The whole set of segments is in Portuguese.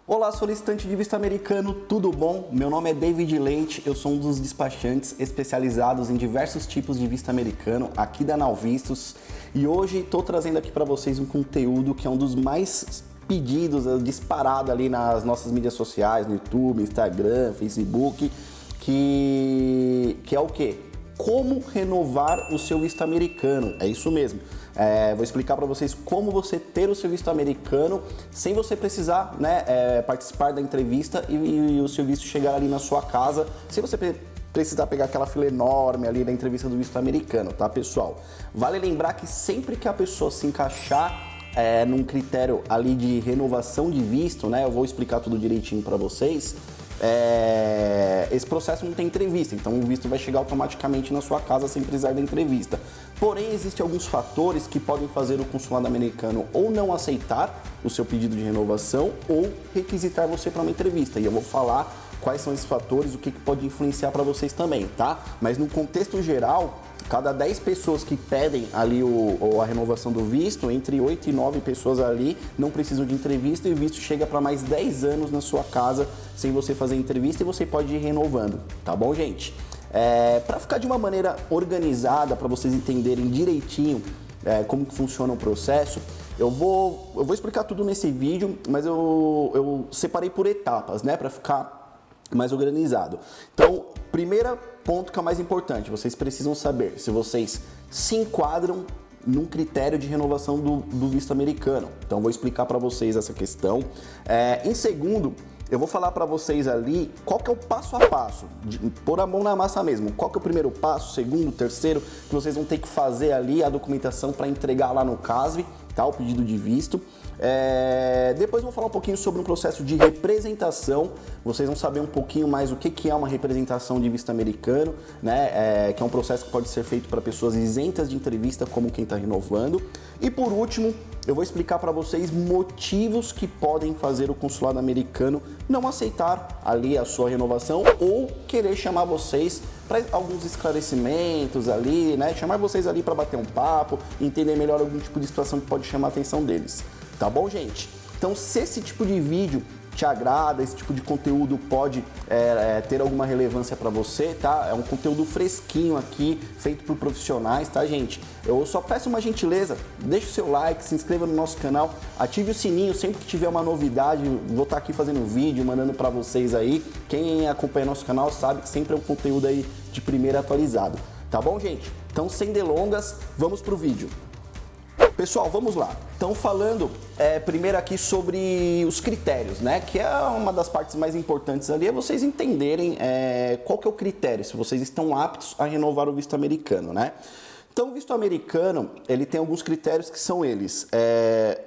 Olá, solicitante de visto americano, tudo bom? Meu nome é David Leite, eu sou um dos despachantes especializados em diversos tipos de visto americano aqui da Now Vistos e hoje estou trazendo aqui para vocês um conteúdo que é um dos mais pedidos, disparado ali nas nossas mídias sociais, no YouTube, Instagram, Facebook, que é o quê? Como renovar o seu visto americano, é isso mesmo. Vou explicar para vocês como você ter o seu visto americano sem você precisar, participar da entrevista e o seu visto chegar ali na sua casa, sem você precisar pegar aquela fila enorme ali da entrevista do visto americano, tá, pessoal? Vale lembrar que sempre que a pessoa se encaixar num critério ali de renovação de visto, eu vou explicar tudo direitinho para vocês. Esse processo não tem entrevista, então o visto vai chegar automaticamente na sua casa sem precisar da entrevista. Porém, existem alguns fatores que podem fazer o consulado americano ou não aceitar o seu pedido de renovação ou requisitar você para uma entrevista. E eu vou falar quais são esses fatores, o que pode influenciar para vocês também, tá? Mas no contexto geral, cada 10 pessoas que pedem ali a renovação do visto, entre 8 e 9 pessoas ali não precisam de entrevista e o visto chega para mais 10 anos na sua casa sem você fazer entrevista e você pode ir renovando, tá bom, gente? Para ficar de uma maneira organizada, para vocês entenderem direitinho como que funciona o processo, eu vou explicar tudo nesse vídeo, mas eu separei por etapas, para ficar mais organizado. Então, primeiro ponto que é o mais importante, vocês precisam saber se vocês se enquadram num critério de renovação do visto americano. Então, vou explicar para vocês essa questão. Em segundo, eu vou falar para vocês ali qual que é o passo a passo, de pôr a mão na massa mesmo. Qual que é o primeiro passo, segundo, terceiro, que vocês vão ter que fazer ali a documentação para entregar lá no CASV, tá? O pedido de visto. Depois eu vou falar um pouquinho sobre um processo de representação. Vocês vão saber um pouquinho mais o que é uma representação de visto americano, que é um processo que pode ser feito para pessoas isentas de entrevista, como quem está renovando. E por último, eu vou explicar para vocês motivos que podem fazer o consulado americano não aceitar ali a sua renovação ou querer chamar vocês para alguns esclarecimentos ali, chamar vocês ali para bater um papo, entender melhor algum tipo de situação que pode chamar a atenção deles. Tá bom, gente? Então, se esse tipo de vídeo te agrada, esse tipo de conteúdo pode ter alguma relevância para você, tá? É um conteúdo fresquinho aqui, feito por profissionais, tá, gente? Eu só peço uma gentileza, deixa o seu like, se inscreva no nosso canal, ative o sininho sempre que tiver uma novidade, vou estar aqui fazendo vídeo, mandando para vocês aí. Quem acompanha nosso canal sabe que sempre é um conteúdo aí de primeira atualizado, tá bom, gente? Então, sem delongas, vamos pro vídeo. Pessoal, vamos lá. Então, falando primeiro aqui sobre os critérios, que é uma das partes mais importantes ali, é vocês entenderem qual que é o critério, se vocês estão aptos a renovar o visto americano, Então, o visto americano, ele tem alguns critérios que são eles.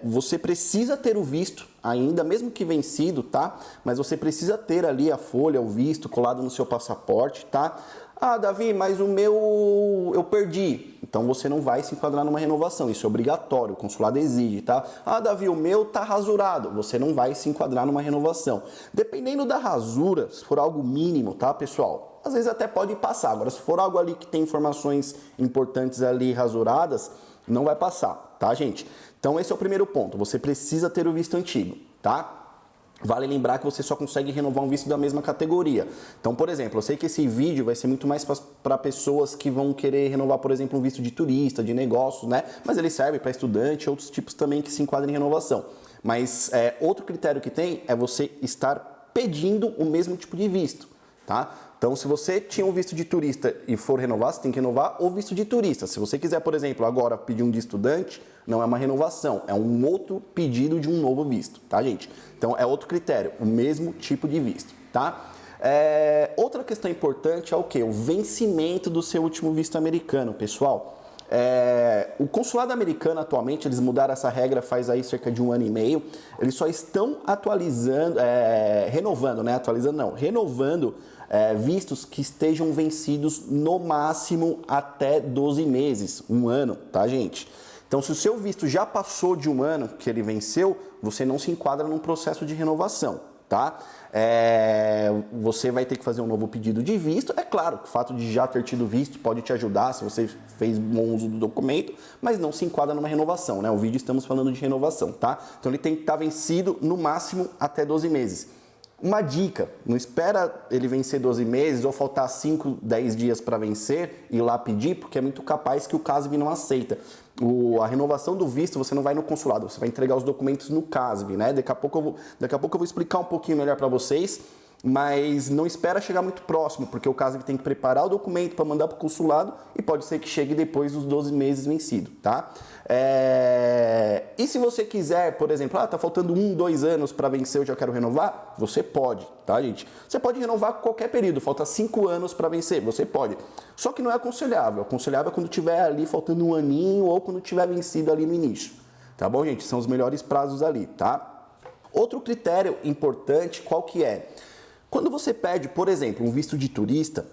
Você precisa ter o visto ainda, mesmo que vencido, tá? Mas você precisa ter ali a folha, o visto colado no seu passaporte, tá? Ah, Davi, mas o meu eu perdi. Então você não vai se enquadrar numa renovação, isso é obrigatório, o consulado exige, tá? Ah, Davi, o meu tá rasurado. Você não vai se enquadrar numa renovação. Dependendo da rasura, se for algo mínimo, tá, pessoal? Às vezes até pode passar. Agora, se for algo ali que tem informações importantes ali rasuradas, não vai passar, tá, gente? Então esse é o primeiro ponto, você precisa ter o visto antigo, tá? Vale lembrar que você só consegue renovar um visto da mesma categoria. Então, por exemplo, eu sei que esse vídeo vai ser muito mais para pessoas que vão querer renovar, por exemplo, um visto de turista, de negócios, Mas ele serve para estudante, outros tipos também que se enquadram em renovação. Mas outro critério que tem é você estar pedindo o mesmo tipo de visto, tá? Então, se você tinha um visto de turista e for renovar, você tem que renovar o visto de turista. Se você quiser, por exemplo, agora pedir um de estudante, não é uma renovação, é um outro pedido de um novo visto, tá, gente? Então, é outro critério, o mesmo tipo de visto, tá? Outra questão importante é o quê? O vencimento do seu último visto americano, pessoal. O consulado americano atualmente, eles mudaram essa regra faz aí cerca de 1 ano e meio, eles só estão atualizando, renovando vistos que estejam vencidos no máximo até 12 meses, 1 ano, tá, gente? Então, se o seu visto já passou de 1 ano que ele venceu, você não se enquadra num processo de renovação, tá? Você vai ter que fazer um novo pedido de visto. É claro, o fato de já ter tido visto pode te ajudar se você fez bom uso do documento, mas não se enquadra numa renovação, né? O vídeo estamos falando de renovação, tá? Então ele tem que estar vencido no máximo até 12 meses. Uma dica, não espera ele vencer 12 meses ou faltar 5, 10 dias para vencer e ir lá pedir, porque é muito capaz que o CASV não aceita. A renovação do visto, você não vai no consulado, você vai entregar os documentos no CASV, né? Daqui a pouco eu vou explicar um pouquinho melhor para vocês, mas não espera chegar muito próximo, porque o CASV tem que preparar o documento para mandar para o consulado e pode ser que chegue depois dos 12 meses vencido, tá? E se você quiser, por exemplo, tá faltando 1, 2 anos para vencer, eu já quero renovar, você pode, tá, gente? Você pode renovar qualquer período, falta 5 anos para vencer, você pode. Só que não é aconselhável. Aconselhável é quando tiver ali faltando um aninho ou quando tiver vencido ali no início, tá bom, gente? São os melhores prazos ali, tá? Outro critério importante, qual que é? Quando você pede, por exemplo, um visto de turista,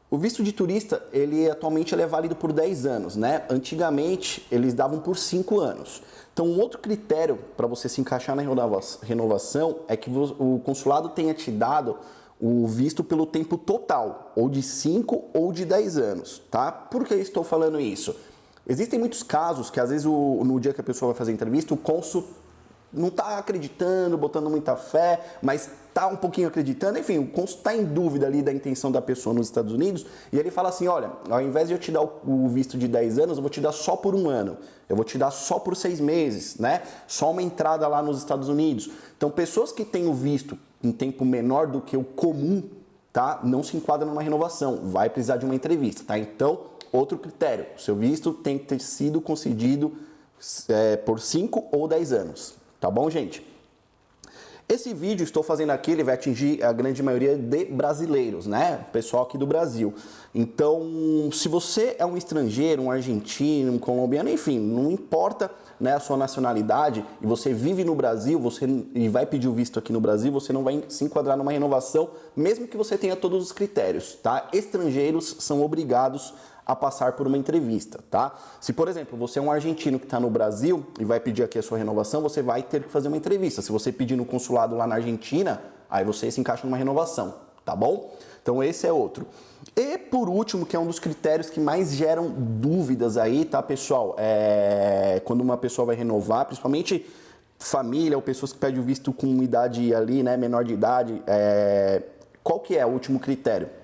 o visto de turista, atualmente é válido por 10 anos, né? Antigamente, eles davam por 5 anos. Então, um outro critério para você se encaixar na renovação é que o consulado tenha te dado o visto pelo tempo total, ou de 5 ou de 10 anos, tá? Por que estou falando isso? Existem muitos casos que, às vezes, no dia que a pessoa vai fazer a entrevista, o cônsul não está acreditando, botando muita fé, mas está um pouquinho acreditando. Enfim, o cônsul está em dúvida ali da intenção da pessoa nos Estados Unidos e ele fala assim, olha, ao invés de eu te dar o visto de 10 anos, eu vou te dar só por 1 ano. Eu vou te dar só por 6 meses, né? Só uma entrada lá nos Estados Unidos. Então, pessoas que têm o visto em tempo menor do que o comum, tá? Não se enquadram numa renovação, vai precisar de uma entrevista, tá? Então, outro critério, o seu visto tem que ter sido concedido por 5 ou 10 anos. Tá bom, gente? Esse vídeo estou fazendo aqui, ele vai atingir a grande maioria de brasileiros, né? O pessoal aqui do Brasil. Então, se você é um estrangeiro, um argentino, um colombiano, enfim, não importa, né, a sua nacionalidade e você vive no Brasil e vai pedir o visto aqui no Brasil, você não vai se enquadrar numa renovação, mesmo que você tenha todos os critérios, tá? Estrangeiros são obrigados a passar por uma entrevista, tá? Se, por exemplo, você é um argentino que está no Brasil e vai pedir aqui a sua renovação, você vai ter que fazer uma entrevista. Se você pedir no consulado lá na Argentina, aí você se encaixa numa renovação, tá bom? Então esse é outro. E por último, que é um dos critérios que mais geram dúvidas aí, tá, pessoal? Quando uma pessoa vai renovar, principalmente família ou pessoas que pedem o visto com idade ali, né, menor de idade, qual que é o último critério?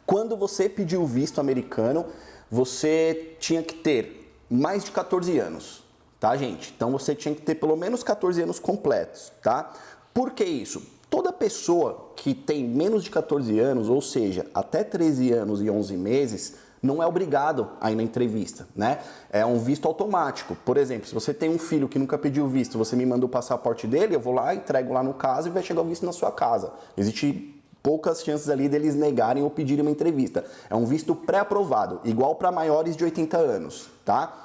Quando você pediu o visto americano, você tinha que ter mais de 14 anos, tá, gente? Então você tinha que ter pelo menos 14 anos completos, tá? Por que isso? Toda pessoa que tem menos de 14 anos, ou seja, até 13 anos e 11 meses, não é obrigado a ir na entrevista, né? É um visto automático. Por exemplo, se você tem um filho que nunca pediu visto, você me manda o passaporte dele, eu vou lá, entrego lá no caso e vai chegar o visto na sua casa. Existe poucas chances ali deles negarem ou pedirem uma entrevista. É um visto pré-aprovado, igual para maiores de 80 anos, tá?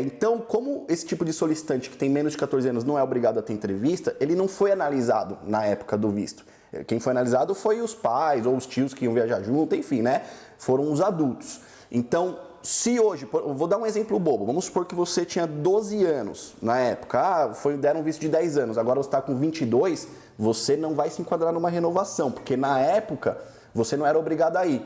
Então, como esse tipo de solicitante que tem menos de 14 anos não é obrigado a ter entrevista, ele não foi analisado na época do visto. Quem foi analisado foi os pais ou os tios que iam viajar junto, enfim, né? Foram os adultos. Então, se hoje, eu vou dar um exemplo bobo, vamos supor que você tinha 12 anos na época, deram um visto de 10 anos, agora você está com 22, você não vai se enquadrar numa renovação, porque na época você não era obrigado a ir.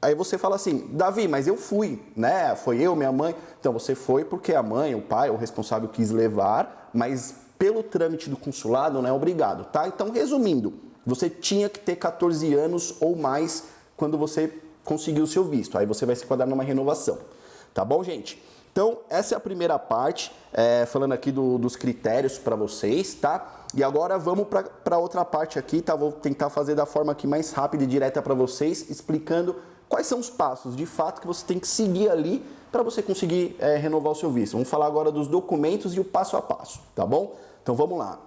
Aí você fala assim, Davi, mas eu fui, né? Foi eu, minha mãe. Então você foi porque a mãe, o pai, o responsável quis levar, mas pelo trâmite do consulado não é obrigado, tá? Então, resumindo, você tinha que ter 14 anos ou mais quando você conseguiu o seu visto. Aí você vai se enquadrar numa renovação. Tá bom, gente? Então, essa é a primeira parte, falando aqui dos critérios para vocês, tá? E agora vamos para outra parte aqui, tá? Vou tentar fazer da forma aqui mais rápida e direta para vocês, explicando quais são os passos, de fato, que você tem que seguir ali para você conseguir renovar o seu visto. Vamos falar agora dos documentos e o passo a passo, tá bom? Então, vamos lá.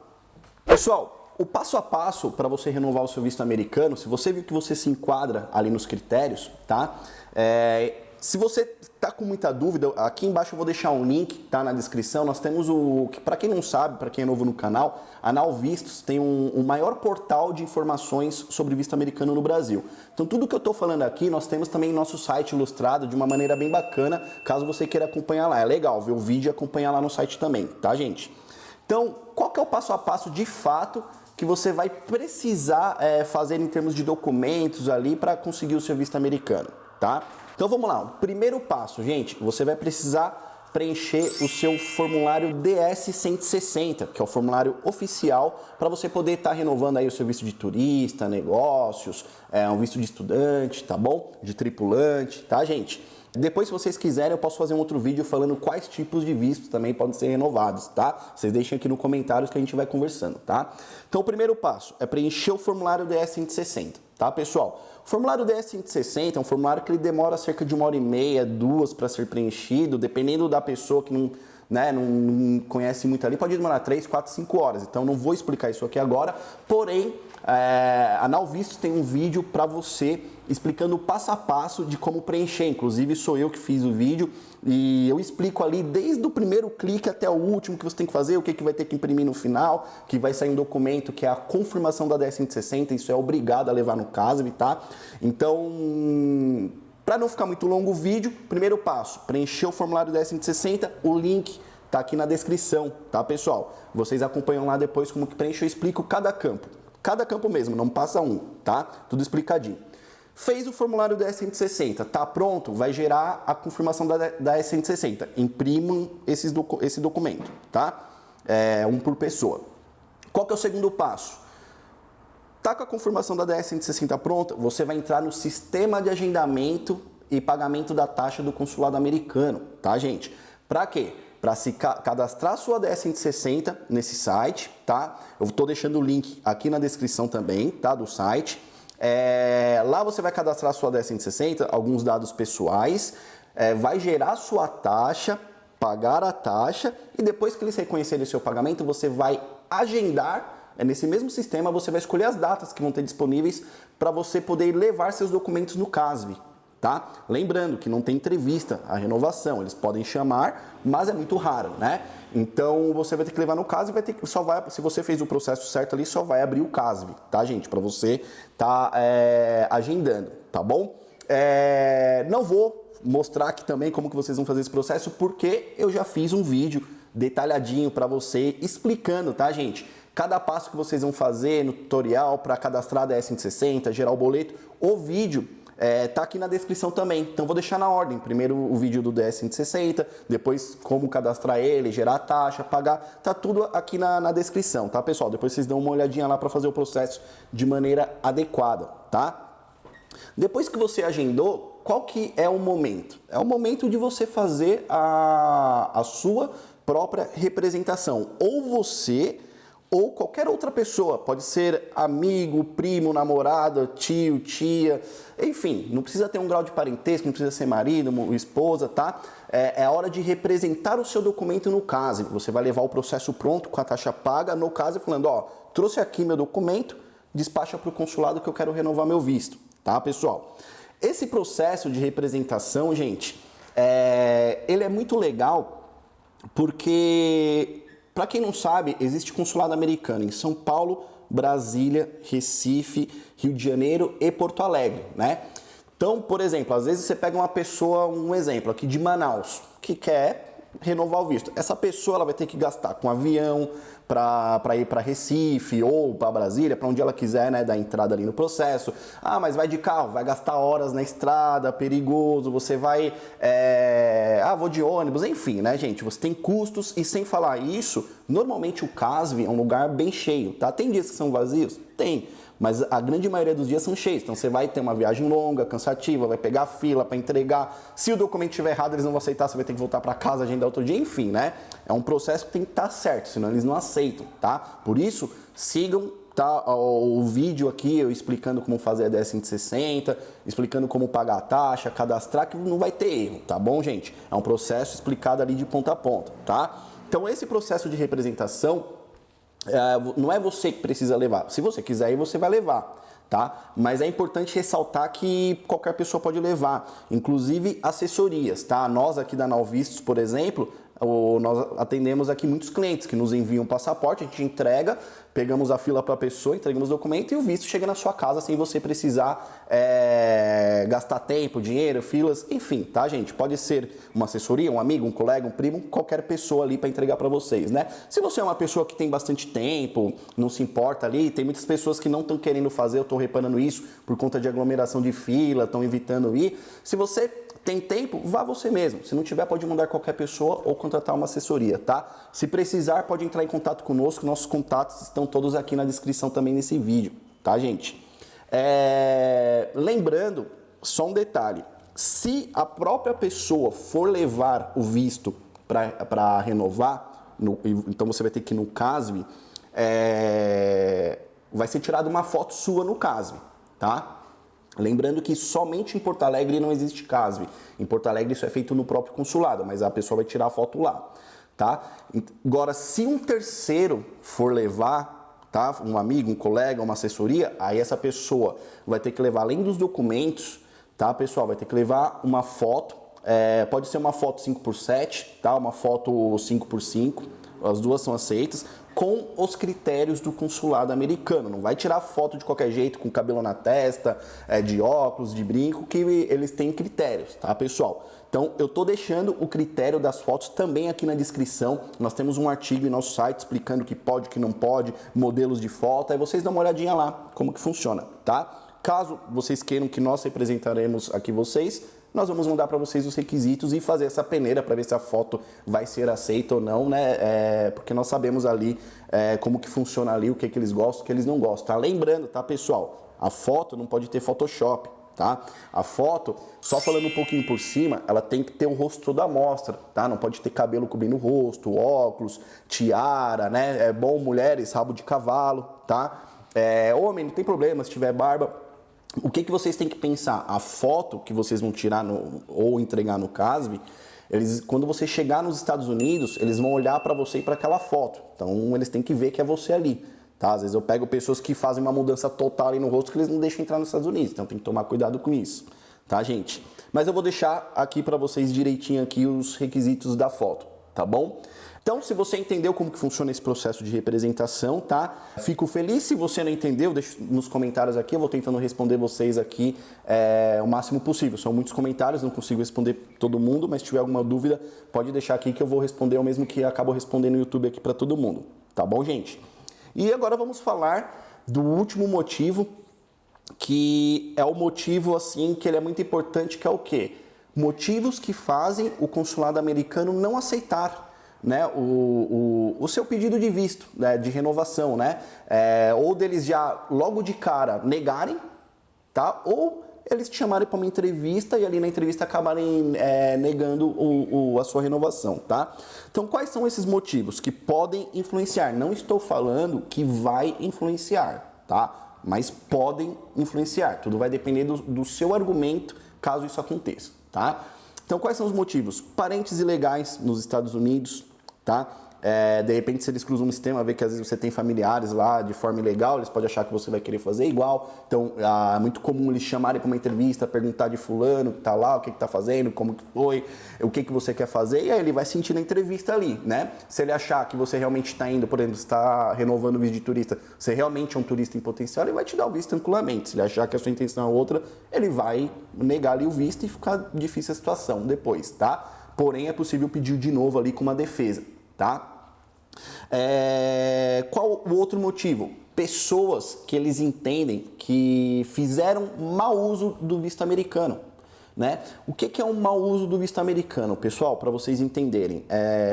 Pessoal, o passo a passo para você renovar o seu visto americano, se você viu que você se enquadra ali nos critérios, tá? Se você está com muita dúvida, aqui embaixo eu vou deixar um link, tá, na descrição. Nós temos para quem não sabe, para quem é novo no canal, a Now Vistos tem o maior portal de informações sobre visto americano no Brasil. Então tudo que eu estou falando aqui, nós temos também nosso site ilustrado de uma maneira bem bacana, caso você queira acompanhar lá. É legal ver o vídeo e acompanhar lá no site também, tá, gente? Então, qual que é o passo a passo de fato que você vai precisar fazer em termos de documentos ali para conseguir o seu visto americano, tá? Então vamos lá, o primeiro passo, gente, você vai precisar preencher o seu formulário DS-160, que é o formulário oficial para você poder estar renovando aí o seu visto de turista, negócios, um visto de estudante, tá bom? De tripulante, tá, gente? Depois, se vocês quiserem, eu posso fazer um outro vídeo falando quais tipos de vistos também podem ser renovados, tá? Vocês deixem aqui nos comentários que a gente vai conversando, tá? Então, o primeiro passo é preencher o formulário DS-160, tá, pessoal? O formulário DS-160 é um formulário que ele demora cerca de 1h30, 2 para ser preenchido, dependendo da pessoa que não conhece muito ali, pode demorar 3, 4, 5 horas. Então, não vou explicar isso aqui agora, porém, a Nalvistos tem um vídeo para você explicando o passo a passo de como preencher. Inclusive, sou eu que fiz o vídeo e eu explico ali desde o primeiro clique até o último que você tem que fazer, o que vai ter que imprimir no final, que vai sair um documento que é a confirmação da DS-160, isso é obrigado a levar no CASV, tá? Então, para não ficar muito longo o vídeo, primeiro passo, preencher o formulário DS-160, o link tá aqui na descrição, tá, pessoal? Vocês acompanham lá depois como que preenche, eu explico cada campo mesmo, não passa um, tá? Tudo explicadinho. Fez o formulário da DS-160, tá pronto? Vai gerar a confirmação da DS-160. Imprimam esse documento, tá? Um por pessoa. Qual que é o segundo passo? Tá com a confirmação da DS-160 pronta, você vai entrar no sistema de agendamento e pagamento da taxa do consulado americano, tá, gente? Para quê? Para se cadastrar sua DS-160 nesse site, tá? Eu estou deixando o link aqui na descrição também, tá? Do site. Lá você vai cadastrar sua DS-160, alguns dados pessoais, vai gerar sua taxa, pagar a taxa e depois que eles reconhecerem o seu pagamento, você vai agendar. Nesse mesmo sistema você vai escolher as datas que vão ter disponíveis para você poder levar seus documentos no CASV, tá? Lembrando que não tem entrevista a renovação, eles podem chamar, mas é muito raro, né? Então você vai ter que levar no CASV e vai ter que se você fez o processo certo ali, só vai abrir o CASV, tá, gente? Para você tá agendando, tá bom? Não vou mostrar aqui também como que vocês vão fazer esse processo, porque eu já fiz um vídeo detalhadinho para você explicando, tá, gente? Cada passo que vocês vão fazer no tutorial para cadastrar a DS-160, gerar o boleto, o vídeo tá aqui na descrição também. Então vou deixar na ordem. Primeiro o vídeo do DS-160, depois como cadastrar ele, gerar a taxa, pagar. Tá tudo aqui na descrição, tá, pessoal? Depois vocês dão uma olhadinha lá para fazer o processo de maneira adequada, tá? Depois que você agendou, qual que é o momento? É o momento de você fazer a sua própria representação. Ou você ou qualquer outra pessoa, pode ser amigo, primo, namorada, tio, tia, enfim, não precisa ter um grau de parentesco, não precisa ser marido, esposa, tá? É a hora de representar o seu documento no CASV. Você vai levar o processo pronto, com a taxa paga, no CASV, falando, ó, trouxe aqui meu documento, despacha para o consulado que eu quero renovar meu visto, tá, pessoal? Esse processo de representação, gente, ele é muito legal porque... Para quem não sabe, existe consulado americano em São Paulo, Brasília, Recife, Rio de Janeiro e Porto Alegre, né? Então, por exemplo, às vezes você pega uma pessoa, um exemplo aqui de Manaus, que quer renovar o visto. Essa pessoa ela vai ter que gastar com avião para ir para Recife ou para Brasília, para onde ela quiser, né, dar entrada ali no processo. Ah, mas vai de carro, vai gastar horas na estrada, perigoso, você vai... vou de ônibus, enfim, né, gente? Você tem custos e sem falar isso, normalmente o CASV é um lugar bem cheio, tá? Tem dias que são vazios? Tem. Mas a grande maioria dos dias são cheios, então você vai ter uma viagem longa, cansativa, vai pegar fila para entregar. Se o documento estiver errado, eles não vão aceitar, você vai ter que voltar para casa, agendar outro dia, enfim, né? É um processo que tem que estar certo, senão eles não aceitam, tá? Por isso, sigam o vídeo aqui, eu explicando como fazer a DS-160, explicando como pagar a taxa, cadastrar, que não vai ter erro, tá bom, gente? É um processo explicado ali de ponta a ponta, tá? Então, esse processo de representação, não é você que precisa levar. Se você quiser ir, você vai levar, tá? Mas é importante ressaltar que qualquer pessoa pode levar, inclusive assessorias, tá? Nós aqui da Nalvistos, por exemplo, Nós atendemos aqui muitos clientes que nos enviam um passaporte, a gente entrega, pegamos a fila para a pessoa, entregamos o documento e o visto chega na sua casa sem você precisar gastar tempo, dinheiro, filas, enfim, tá, gente? Pode ser uma assessoria, um amigo, um colega, um primo, qualquer pessoa ali para entregar para vocês, né? Se você é uma pessoa que tem bastante tempo, não se importa ali, tem muitas pessoas que não estão querendo fazer, eu estou reparando isso por conta de aglomeração de fila, estão evitando ir. Se você tem tempo, vá você mesmo. Se não tiver, pode mandar qualquer pessoa ou contratar uma assessoria, tá? Se precisar, pode entrar em contato conosco. Nossos contatos estão todos aqui na descrição também nesse vídeo, tá, gente? Lembrando, só um detalhe. Se a própria pessoa for levar o visto para renovar, então você vai ter que ir no CASV, vai ser tirada uma foto sua no CASV, tá? Lembrando que somente em Porto Alegre não existe CASV. Em Porto Alegre isso é feito no próprio consulado, mas a pessoa vai tirar a foto lá, tá? Agora, se um terceiro for levar, tá? Um amigo, um colega, uma assessoria, aí essa pessoa vai ter que levar, além dos documentos, tá, pessoal? Vai ter que levar uma foto, pode ser uma foto 5x7, tá? Uma foto 5x5, as duas são aceitas, com os critérios do consulado americano. Não vai tirar foto de qualquer jeito, com cabelo na testa, de óculos, de brinco, que eles têm critérios, tá, pessoal? Então, eu tô deixando o critério das fotos também aqui na descrição. Nós temos um artigo em nosso site explicando o que pode, o que não pode, modelos de foto, aí vocês dão uma olhadinha lá, como que funciona, tá? Caso vocês queiram que nós representaremos aqui vocês, nós vamos mandar para vocês os requisitos e fazer essa peneira para ver se a foto vai ser aceita ou não, né? Porque nós sabemos ali como que funciona ali, o que eles gostam, o que eles não gostam. Tá? Lembrando, tá, pessoal? A foto não pode ter Photoshop, tá? A foto, só falando um pouquinho por cima, ela tem que ter o rosto todo à mostra, tá? Não pode ter cabelo cobrindo o rosto, óculos, tiara, né? É bom mulheres, rabo de cavalo, tá? Homem, não tem problema se tiver barba. O que vocês têm que pensar? A foto que vocês vão tirar ou entregar no CASV, quando você chegar nos Estados Unidos, eles vão olhar para você e para aquela foto. Então, eles têm que ver que é você ali. Tá? Às vezes eu pego pessoas que fazem uma mudança total ali no rosto que eles não deixam entrar nos Estados Unidos. Então, tem que tomar cuidado com isso. Tá, gente? Mas eu vou deixar aqui para vocês direitinho aqui os requisitos da foto. Tá bom? Então, se você entendeu como que funciona esse processo de representação, tá? Fico feliz. Se você não entendeu, deixa nos comentários aqui. Eu vou tentando responder vocês aqui o máximo possível. São muitos comentários, não consigo responder todo mundo, mas se tiver alguma dúvida, pode deixar aqui que eu vou responder o mesmo que acabo respondendo no YouTube aqui para todo mundo. Tá bom, gente? E agora vamos falar do último motivo, que é o motivo, assim, que ele é muito importante, que é o quê? Motivos que fazem o consulado americano não aceitar, né, o seu pedido de visto, né, de renovação, né, ou deles já logo de cara negarem, tá, ou eles te chamarem para uma entrevista e ali na entrevista acabarem negando a sua renovação, tá? Então, quais são esses motivos que podem influenciar? Não estou falando que vai influenciar, tá? Mas podem influenciar. Tudo vai depender do seu argumento, caso isso aconteça, tá? Então, quais são os motivos? Parentes ilegais nos Estados Unidos, tá? De repente, se eles cruzam um sistema, vê que às vezes você tem familiares lá de forma ilegal, eles podem achar que você vai querer fazer igual. Então, é muito comum eles chamarem para uma entrevista, perguntar de fulano que tá lá, o que tá fazendo, como que foi, o que você quer fazer, e aí ele vai sentir na entrevista ali, né? Se ele achar que você realmente está indo, por exemplo, está renovando o visto de turista, você realmente é um turista em potencial, ele vai te dar o visto tranquilamente. Se ele achar que a sua intenção é outra, ele vai negar ali o visto e ficar difícil a situação depois, tá? Porém, é possível pedir de novo ali com uma defesa, tá? Qual o outro motivo? Pessoas que eles entendem que fizeram mau uso do visto americano, né? O que é um mau uso do visto americano, pessoal? Para vocês entenderem.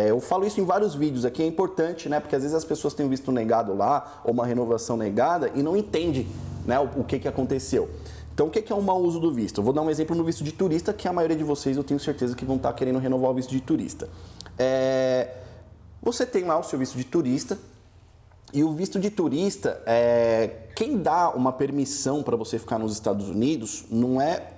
Eu falo isso em vários vídeos aqui, é importante, né? Porque às vezes as pessoas têm o visto negado lá, ou uma renovação negada, e não entendem, né, o que aconteceu. Então, o que é um mau uso do visto? Eu vou dar um exemplo no visto de turista, que a maioria de vocês eu tenho certeza que vão estar querendo renovar o visto de turista. Você tem lá o seu visto de turista, e o visto de turista, quem dá uma permissão para você ficar nos Estados Unidos, não é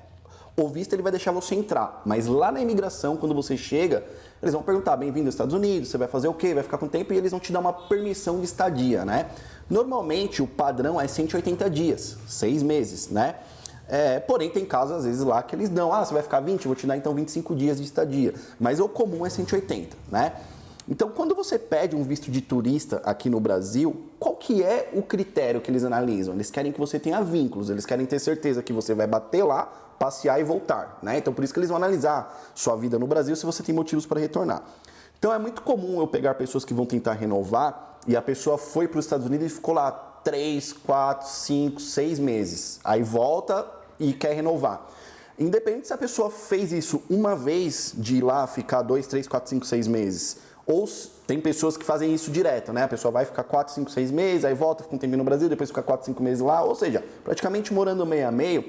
o visto, ele vai deixar você entrar, mas lá na imigração, quando você chega, eles vão perguntar, bem-vindo aos Estados Unidos, você vai fazer o quê? Vai ficar com tempo? E eles vão te dar uma permissão de estadia, né? Normalmente, o padrão é 180 dias, 6 meses, né? Porém, tem casos, às vezes, lá que eles dão, você vai ficar 20, eu vou te dar então 25 dias de estadia. Mas o comum é 180, né? Então, quando você pede um visto de turista aqui no Brasil, qual que é o critério que eles analisam? Eles querem que você tenha vínculos, eles querem ter certeza que você vai bater lá, passear e voltar, né? Então, por isso que eles vão analisar sua vida no Brasil se você tem motivos para retornar. Então, é muito comum eu pegar pessoas que vão tentar renovar e a pessoa foi para os Estados Unidos e ficou lá 3, 4, 5, 6 meses. Aí volta e quer renovar. Independente se a pessoa fez isso uma vez, de ir lá ficar 2, 3, 4, 5, 6 meses, ou tem pessoas que fazem isso direto, né? A pessoa vai ficar 4, 5, 6 meses, aí volta, fica um tempinho no Brasil, depois fica 4, 5 meses lá, ou seja, praticamente morando meio a meio.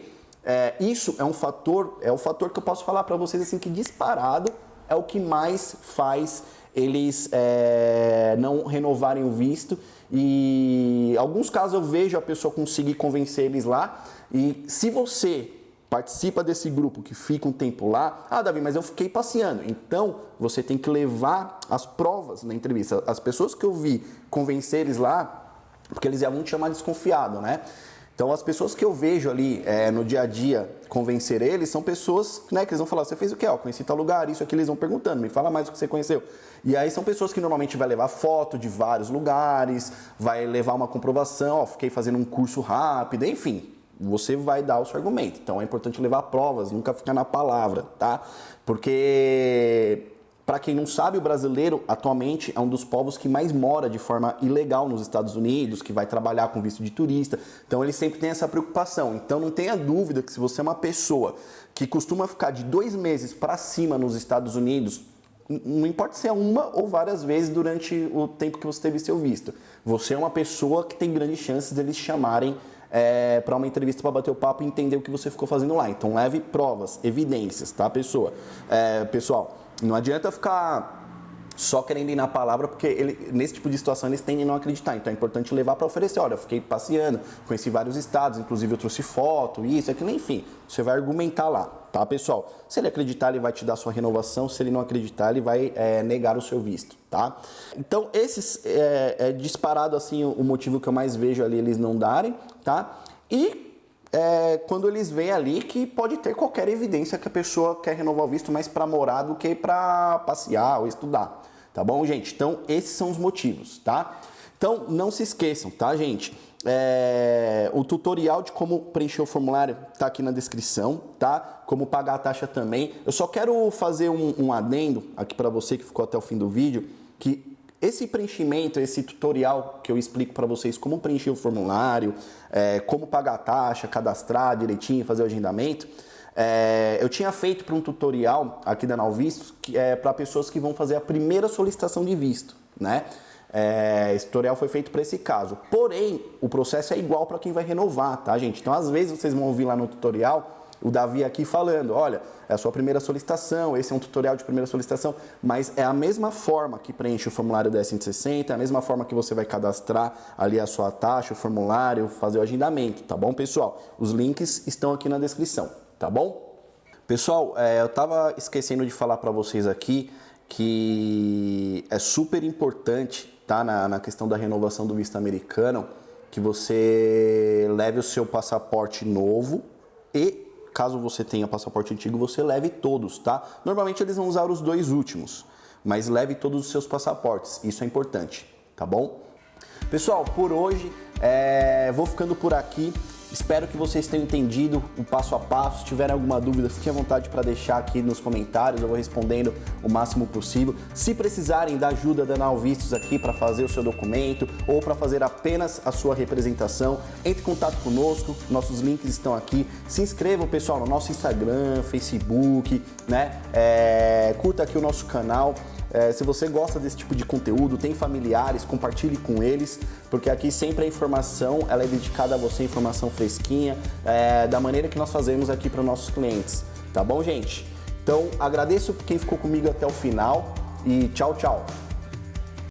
Isso é um fator, o fator que eu posso falar para vocês assim que disparado é o que mais faz eles não renovarem o visto. E em alguns casos eu vejo a pessoa conseguir convencer eles lá. E se você participa desse grupo que fica um tempo lá, Davi, mas eu fiquei passeando. Então, você tem que levar as provas na entrevista. As pessoas que eu vi convencer eles lá, porque eles já vão te chamar desconfiado, né? Então, as pessoas que eu vejo ali no dia a dia convencer eles são pessoas, né, que eles vão falar, você fez o quê? Conheci tal lugar, isso aqui, eles vão perguntando, me fala mais o que você conheceu. E aí são pessoas que normalmente vai levar foto de vários lugares, vai levar uma comprovação, fiquei fazendo um curso rápido, enfim. Você vai dar o seu argumento. Então é importante levar provas, nunca ficar na palavra, tá? Porque, para quem não sabe, o brasileiro atualmente é um dos povos que mais mora de forma ilegal nos Estados Unidos, que vai trabalhar com visto de turista. Então ele sempre tem essa preocupação. Então não tenha dúvida que se você é uma pessoa que costuma ficar de 2 meses para cima nos Estados Unidos, não importa se é uma ou várias vezes durante o tempo que você teve seu visto, você é uma pessoa que tem grandes chances deles chamarem para uma entrevista para bater o papo e entender o que você ficou fazendo lá. Então leve provas, evidências, tá, pessoal? Não adianta ficar só querendo ir na palavra, porque nesse tipo de situação eles tendem a não acreditar. Então é importante levar para oferecer. Olha, eu fiquei passeando, conheci vários estados, inclusive eu trouxe foto, isso, aquilo, enfim. Você vai argumentar lá, tá, pessoal? Se ele acreditar, ele vai te dar sua renovação. Se ele não acreditar, ele vai negar o seu visto, tá? Então, esses é disparado assim o motivo que eu mais vejo ali eles não darem, tá? E quando eles veem ali que pode ter qualquer evidência que a pessoa quer renovar o visto mais para morar do que para passear ou estudar, tá bom, gente? Então, esses são os motivos, tá? Então, não se esqueçam, tá, gente? O tutorial de como preencher o formulário tá aqui na descrição, tá? Como pagar a taxa também. Eu só quero fazer um adendo aqui para você que ficou até o fim do vídeo, que esse preenchimento, esse tutorial que eu explico para vocês como preencher o formulário, como pagar a taxa, cadastrar direitinho, fazer o agendamento, eu tinha feito para um tutorial aqui da Nalvistos, que é para pessoas que vão fazer a primeira solicitação de visto, né? Esse tutorial foi feito para esse caso. Porém, o processo é igual para quem vai renovar, tá, gente? Então, às vezes, vocês vão ouvir lá no tutorial o Davi aqui falando, olha, é a sua primeira solicitação, esse é um tutorial de primeira solicitação, mas é a mesma forma que preenche o formulário da S160, é a mesma forma que você vai cadastrar ali a sua taxa, o formulário, fazer o agendamento, tá bom, pessoal? Os links estão aqui na descrição, tá bom? Pessoal, eu tava esquecendo de falar para vocês aqui que é super importante, tá, na questão da renovação do visto americano, que você leve o seu passaporte novo e, caso você tenha passaporte antigo, você leve todos, tá? Normalmente eles vão usar os 2 últimos, mas leve todos os seus passaportes, isso é importante, tá bom? Pessoal, por hoje, vou ficando por aqui. Espero que vocês tenham entendido o passo a passo. Se tiverem alguma dúvida, fique à vontade para deixar aqui nos comentários. Eu vou respondendo o máximo possível. Se precisarem da ajuda da Nalvistos aqui para fazer o seu documento ou para fazer apenas a sua representação, entre em contato conosco. Nossos links estão aqui. Se inscrevam, pessoal, no nosso Instagram, Facebook, né? Curta aqui o nosso canal. Se você gosta desse tipo de conteúdo, tem familiares, compartilhe com eles, porque aqui sempre a informação ela é dedicada a você, informação fresquinha, da maneira que nós fazemos aqui para os nossos clientes, tá bom, gente? Então, agradeço quem ficou comigo até o final e tchau, tchau!